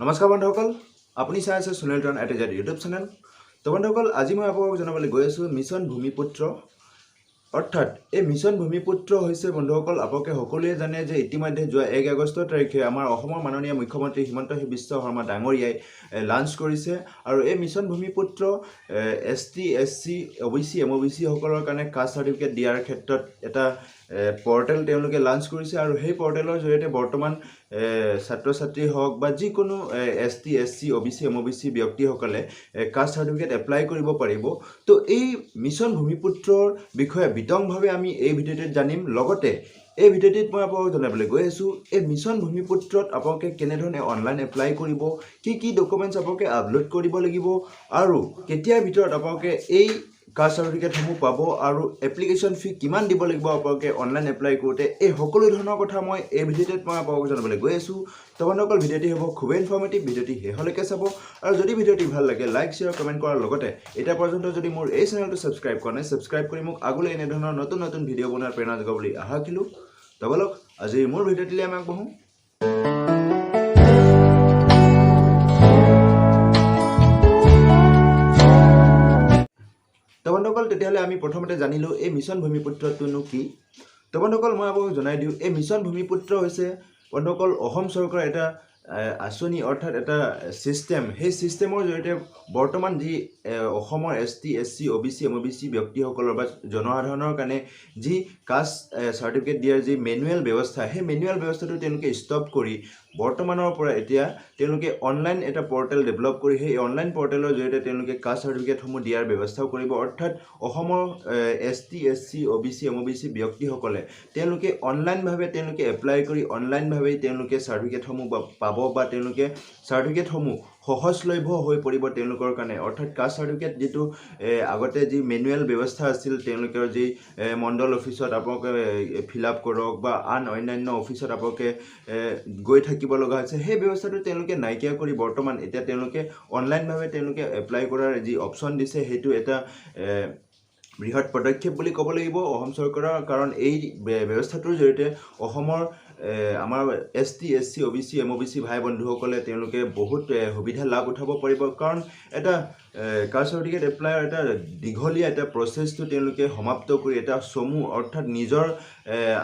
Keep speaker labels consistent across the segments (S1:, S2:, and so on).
S1: নমস্কাৰ বন্ধুসকল আপুনি চাই আছে সুনীলটন এটেজেড ইউটিউব চেনেল তো বন্ধুসকল আজি মই আপোনাক জনাবলৈ গৈ আছোঁ মিছন ভূমিপুত্ৰ অৰ্থাৎ এই মিছন ভূমিপুত্ৰ হৈছে বন্ধুসকল আপোনালোকে সকলোৱে জানে যে ইতিমধ্যে যোৱা 1 আগষ্ট তাৰিখে আমাৰ অসমৰ মাননীয় মুখ্যমন্ত্ৰী হিমন্ত বিশ্ব শৰ্মা ডাঙৰীয়াই লঞ্চ কৰিছে আৰু এই মিছন ভূমিপুত্ৰ ST SC OBC MOBC সকলৰ কাৰণে কাষ্ট সাৰ্টিফিকেট দিয়াৰ ক্ষেত্ৰত এটা পৰ্টেল তেওঁলোকে লঞ্চ কৰিছে আৰু সেই পৰ্টেলৰ জৰিয়তে বৰ্তমান ছাত্ৰ ছাত্ৰী হওক বা যিকোনো ST SC OBC MOBC ব্যক্তিসকলে কাষ্ট সাৰ্টিফিকেট এপ্লাই কৰিব পাৰিব তো এই মিছন ভূমিপুত্ৰৰ বিষয়ে বিতংভাৱে আমি এই ভিডিঅ'টোত জানিম লগতে এই ভিডিঅ'টোত মই আপোনাক জনাবলৈ গৈ আছোঁ এই মিছন ভূমিপুত্ৰত আপোনালোকে কেনেধৰণে অনলাইন এপ্লাই কৰিব কি ডকুমেণ্টছ আপোনালোকে আপলোড কৰিব লাগিব আৰু কেতিয়াৰ ভিতৰত আপোনালোকে এই কাষ্ট সাৰ্টিফিকেটসমূহ পাব আৰু এপ্লিকেশ্যন ফি কিমান দিব লাগিব আপোনালোকে অনলাইন এপ্লাই কৰোঁতে এই সকলো ধৰণৰ কথা মই এই ভিডিঅ'টোত মই আপোনাক জনাবলৈ গৈ আছোঁ তো বন্ধুসকল ভিডিঅ'টি হ'ব খুবেই ইনফৰ্মেটিভ ভিডিঅ'টি শেষলৈকে চাব আৰু যদি ভিডিঅ'টি ভাল লাগে লাইক শ্বেয়াৰ কমেণ্ট কৰাৰ লগতে এতিয়া পৰ্যন্ত যদি মোৰ এই চেনেলটো ছাবস্ক্ৰাইব কৰা নাই ছাবস্ক্ৰাইব কৰি মোক আগলৈ এনেধৰণৰ নতুন ভিডিঅ' বনোৱাৰ প্ৰেৰণা যোগাব বুলি আশা ৰাখিলোঁ তো বলক আজি মোৰ ভিডিঅ'টিলৈ আমি আগবাঢ়োঁ তো বন্ধুসকল তেতিয়াহ'লে আমি প্ৰথমতে জানিলোঁ এই মিছন ভূমিপুত্ৰটোনো কি তো বন্ধুসকল মই আপোনাক জনাই দিওঁ এই মিছন ভূমিপুত্ৰ হৈছে বন্ধুসকল অসম চৰকাৰৰ এটা আঁচনি অৰ্থাৎ এটা ছিষ্টেম সেই ছিষ্টেমৰ জৰিয়তে বৰ্তমান যি অসমৰ ST SC OBC MOBC ব্যক্তিসকলৰ বা জনসাধাৰণৰ কাৰণে যি কাষ্ট সাৰ্টিফিকেট দিয়াৰ যি মেনুৱেল ব্যৱস্থা সেই মেনুৱেল ব্যৱস্থাটো তেওঁলোকে ষ্টপ কৰি বৰ্তমানৰ পৰা এতিয়া তেওঁলোকে অনলাইন এটা পৰ্টেল ডেভেলপ কৰি সেই অনলাইন পৰ্টেলৰ জৰিয়তে তেওঁলোকে কাষ্ট সাৰ্টিফিকেটসমূহ দিয়াৰ ব্যৱস্থাও কৰিব অৰ্থাৎ অসমৰ ST SC OBC MOBC ব্যক্তিসকলে তেওঁলোকে অনলাইনভাৱে তেওঁলোকে এপ্লাই কৰি অনলাইনভাৱেই তেওঁলোকে সাৰ্টিফিকেটসমূহ পাব বা তেওঁলোকে সাৰ্টিফিকেটসমূহ সহজলভ্য হৈ পৰিব তেওঁলোকৰ কাৰণে অৰ্থাৎ কাষ্ট সাৰ্টিফিকেট যিটো আগতে যি মেনুৱেল ব্যৱস্থা আছিল তেওঁলোকৰ যি মণ্ডল অফিচত আপোনালোকে ফিল আপ কৰক বা আন অন্যান্য অফিচত আপোনালোকে গৈ থাকিব লগা হৈছে সেই ব্যৱস্থাটো তেওঁলোকে নাইকিয়া কৰি বৰ্তমান এতিয়া তেওঁলোকে অনলাইনভাৱে তেওঁলোকে এপ্লাই কৰাৰ যি অপশ্যন দিছে সেইটো এটা বৃহৎ পদক্ষেপ বুলি ক'ব লাগিব অসম চৰকাৰৰ কাৰণ এই ব্যৱস্থাটোৰ জৰিয়তে অসমৰ আমাৰ ST SC OBC MOBC ভাই বন্ধুসকলে তেওঁলোকে বহুত সুবিধা লাভ উঠাব পাৰিব কাৰণ এটা কাষ্ট সাৰ্টিফিকেট এপ্লাইৰ এটা দীঘলীয়া এটা প্ৰচেছটো তেওঁলোকে সমাপ্ত কৰি এটা চমু অৰ্থাৎ নিজৰ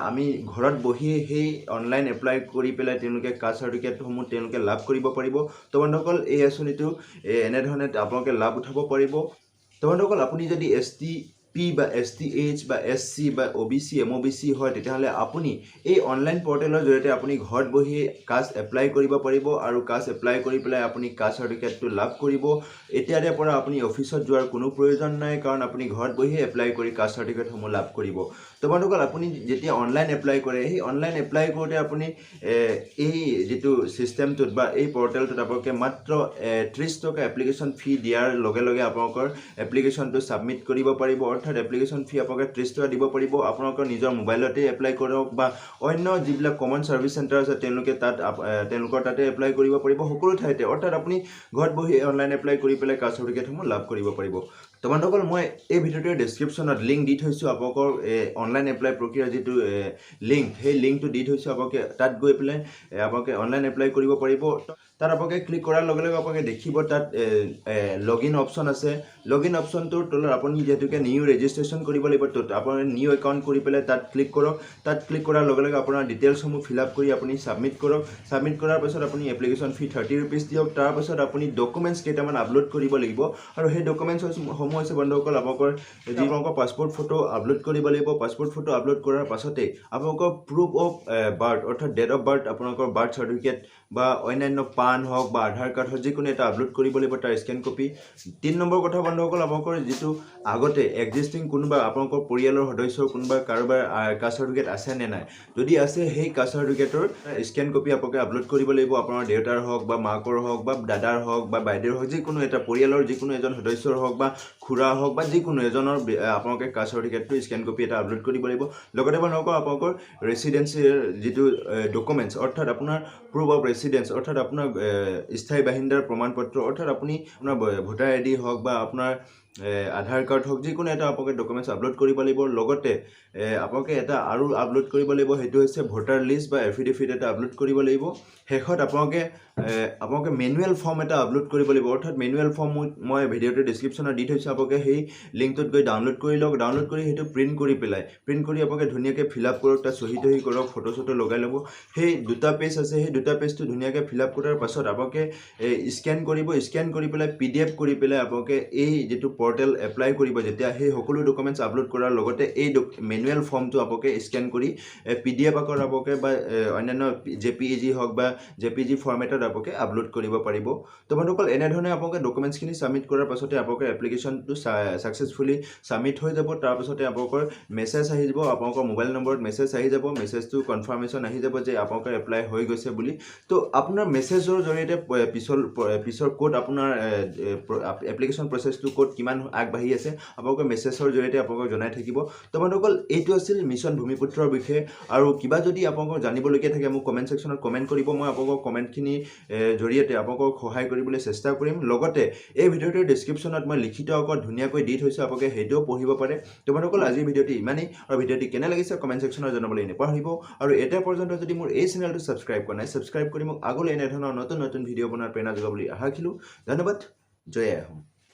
S1: আমি ঘৰত বহি সেই অনলাইন এপ্লাই কৰি পেলাই তেওঁলোকে কাষ্ট সাৰ্টিফিকেটসমূহ তেওঁলোকে লাভ কৰিব পাৰিব তো বন্ধুসকল এই আঁচনিটো এনেধৰণে আপোনালোকে লাভ উঠাব পাৰিব তো বন্ধুসকল আপুনি যদি ST P বা STH বা SC বা OBC MOBC হয় তেতিয়াহ'লে আপুনি এই অনলাইন পৰ্টেলৰ জৰিয়তে আপুনি ঘৰত বহি কাষ্ট এপ্লাই কৰিব পাৰিব আৰু কাষ্ট এপ্লাই কৰি পেলাই আপুনি কাষ্ট সাৰ্টিফিকেটটো লাভ কৰিব এতিয়াৰে পৰা আপুনি অফিচত যোৱাৰ কোনো প্ৰয়োজন নাই কাৰণ আপুনি ঘৰত বহি এপ্লাই কৰি কাষ্ট সাৰ্টিফিকেটসমূহ লাভ কৰিব তো বন্ধুসকল আপুনি যেতিয়া অনলাইন এপ্লাই কৰে সেই অনলাইন এপ্লাই কৰোঁতে আপুনি এই যিটো ছিষ্টেমটোত বা এই পৰ্টেলটোত আপোনালোকে মাত্ৰ 30 টকা এপ্লিকেশ্যন ফি দিয়াৰ লগে লগে আপোনালোকৰ এপ্লিকেশ্যনটো ছাবমিট কৰিব পাৰিব অৰ্থাৎ এপ্লিকেশ্যন ফি আপোনালোকে 30 টকা দিব পাৰিব আপোনালোকৰ নিজৰ মোবাইলতে এপ্লাই কৰক বা অন্য যিবিলাক কমন ছাৰ্ভিচ চেণ্টাৰ আছে তেওঁলোকে তেওঁলোকৰ তাতে এপ্লাই কৰিব পাৰিব সকলো ঠাইতে অৰ্থাৎ আপুনি ঘৰত বহি অনলাইন এপ্লাই কৰি পেলাই কাষ্ট সাৰ্টিফিকেটসমূহ লাভ কৰিব পাৰিব তো বন্ধুসকল মই এই ভিডিঅ'টোৰ ডেছক্ৰিপশ্যনত লিংক দি থৈছোঁ আপোনালোকৰ অনলাইন এপ্লাই প্ৰক্ৰিয়াৰ যিটো লিংক সেই লিংকটো দি থৈছোঁ আপোনালোকে তাত গৈ পেলাই আপোনালোকে অনলাইন এপ্লাই কৰিব পাৰিব তাত আপোনালোকে ক্লিক কৰাৰ লগে লগে আপোনালোকে দেখিব তাত লগইন অপশ্যন আছে লগইন অপশ্যনটোৰ তলত আপুনি যিহেতুকে নিউ ৰেজিষ্ট্ৰেশ্যন কৰিব লাগিব তো আপুনি নিউ একাউণ্ট কৰি পেলাই তাত ক্লিক কৰক তাত ক্লিক কৰাৰ লগে লগে আপোনাৰ ডিটেইলছসমূহ ফিল আপ কৰি আপুনি ছাবমিট কৰক ছাবমিট কৰাৰ পাছত আপুনি এপ্লিকেশ্যন ফি 30 ৰুপিজ দিয়ক তাৰপাছত আপুনি ডকুমেণ্টছ কেইটামান আপলোড কৰিব লাগিব আৰু সেই ডকুমেণ্টছসমূহ হৈছে বন্ধুসকল আপোনালোকৰ পাছপৰ্ট ফটো আপলোড কৰিব লাগিব পাছপৰ্ট ফটো আপলোড কৰাৰ পাছতে আপোনালোকৰ প্ৰুফ অফ বাৰ্থ অৰ্থাৎ ডেট অফ বাৰ্থ আপোনালোকৰ বাৰ্থ চাৰ্টিফিকেট বা অন্যান্য পান হওক বা আধাৰ কাৰ্ড হওক যিকোনো এটা আপলোড কৰিব লাগিব তাৰ স্কেন কপি 3 নম্বৰ কথা বন্ধুসকল আপোনালোকৰ যিটো আগতে এক্সিষ্টিং কোনোবা আপোনালোকৰ পৰিয়ালৰ সদস্যৰ কোনোবা কাৰোবাৰ কাষ্ট সাৰ্টিফিকেট আছে নে নাই যদি আছে সেই কাষ্ট সাৰ্টিফিকেটৰ স্কেন কপি আপোনালোকে আপলোড কৰিব লাগিব আপোনাৰ দেউতাৰ হওক বা মাকৰ হওক বা দাদাৰ হওক বা বাইদেউৰ হওক যিকোনো এটা পৰিয়ালৰ যিকোনো এজন সদস্যৰ হওক বা খুৰা হওক বা যিকোনো এজনৰ আপোনালোকে কাষ্ট সাৰ্টিফিকেটটো স্কেন কপি এটা আপলোড কৰিব লাগিব লগতে বন্ধুসকল আপোনালোকৰ ৰেচিডেন্সিৰ যিটো ডকুমেণ্টছ অৰ্থাৎ আপোনাৰ প্ৰুফ অফ ৰেচিডেন্স অৰ্থাৎ আপোনাৰ স্থায়ী বাসিন্দাৰ প্ৰমাণপত্ৰ অৰ্থাৎ আপুনি আপোনাৰ ভোটাৰ ID হওক বা আপোনাৰ আধাৰ কাৰ্ড হওক যিকোনো এটা আপোনালোকে ডকুমেণ্টছ আপলোড কৰিব লাগিব লগতে আপোনালোকে এটা আৰু আপলোড কৰিব লাগিব সেইটো হৈছে ভোটাৰ লিষ্ট বা এফিডেভিট এটা আপলোড কৰিব লাগিব শেষত আপোনালোকে মেনুৱেল ফৰ্ম এটা আপলোড কৰিব লাগিব অৰ্থাৎ মেনুৱেল ফৰ্ম মই ভিডিঅ'টোৰ ডেছক্ৰিপশ্যনত দি থৈছোঁ আপোনালোকে সেই লিংকটোত গৈ ডাউনলোড কৰি লওক ডাউনলোড কৰি সেইটো প্ৰিণ্ট কৰি আপোনালোকে ধুনীয়াকৈ ফিল আপ কৰক তাত চহী কৰক ফটো চটো লগাই ল'ব সেই দুটা পেজ আছে সেই দুটা পেজটো ধুনীয়াকৈ ফিল আপ কৰাৰ পাছত আপোনালোকে স্কেন কৰি পেলাই PDF কৰি পেলাই আপোনালোকে এই যিটো পৰ্টেল এপ্লাই কৰিব যেতিয়া সেই সকলো ডকুমেণ্টছ আপলোড কৰাৰ লগতে এই মেনুৱেল ফৰ্মটো আপোনালোকে স্কেন কৰি PDF আকাৰ আপোনালোকে বা অন্যান্য JPEG হওক বা JPG ফৰ্মেটত আপোনালোকে আপলোড কৰিব পাৰিব তো বন্ধুসকল এনেধৰণে আপোনালোকে ডকুমেণ্টছখিনি ছাবমিট কৰাৰ পাছতে আপোনালোকৰ এপ্লিকেশ্যনটো ছাকচেছফুলি ছাবমিট হৈ যাব তাৰপাছতে আপোনালোকৰ মেছেজ আহি যাব আপোনালোকৰ মোবাইল নম্বৰত মেছেজ আহি যাব মেছেজটো কনফাৰ্মেশ্যন আহি যাব যে আপোনালোকৰ এপ্লাই হৈ গৈছে বুলি তো আপোনাৰ মেছেজৰ জৰিয়তে পিছৰ ক'ত আপোনাৰ এপ্লিকেশ্যন প্ৰচেছটো ক'ত কিমান আগবাঢ়ি আছে আপোনালোকৰ মেছেজৰ জৰিয়তে আপোনালোকক জনাই থাকিব তো বন্ধুসকল এইটো আছিল মিছন ভূমিপুত্ৰৰ বিষয়ে আৰু কিবা যদি আপোনালোকৰ জানিবলগীয়া থাকে মোক কমেণ্ট ছেকশ্যনত কমেণ্ট কৰিব মই আপোনালোকৰ কমেণ্টখিনি জৰিয়তে আপোনালোকক সহায় কৰিবলৈ চেষ্টা কৰিম লগতে এই ভিডিঅ'টোৰ ডেছক্ৰিপশ্যনত মই লিখিত আকাৰত ধুনীয়াকৈ দি থৈছোঁ আপোনালোকে সেইটোও পঢ়িব পাৰে তো বন্ধুসকল আজিৰ ভিডিঅ'টি ইমানেই আৰু ভিডিঅ'টি কেনে লাগিছে কমেণ্ট ছেকশ্যনত জনাবলৈ নাপাহৰিব আৰু এতিয়া পৰ্যন্ত যদি মোৰ এই চেনেলটো ছাবস্ক্ৰাইব কৰা নাই ছাবস্ক্ৰাইব কৰি মোক আগলৈ এনেধৰণৰ নতুন ভিডিঅ' বনোৱাৰ প্ৰেৰণা যোগাবলৈ আশা ৰাখিলোঁ ধন্যবাদ জয় আহোম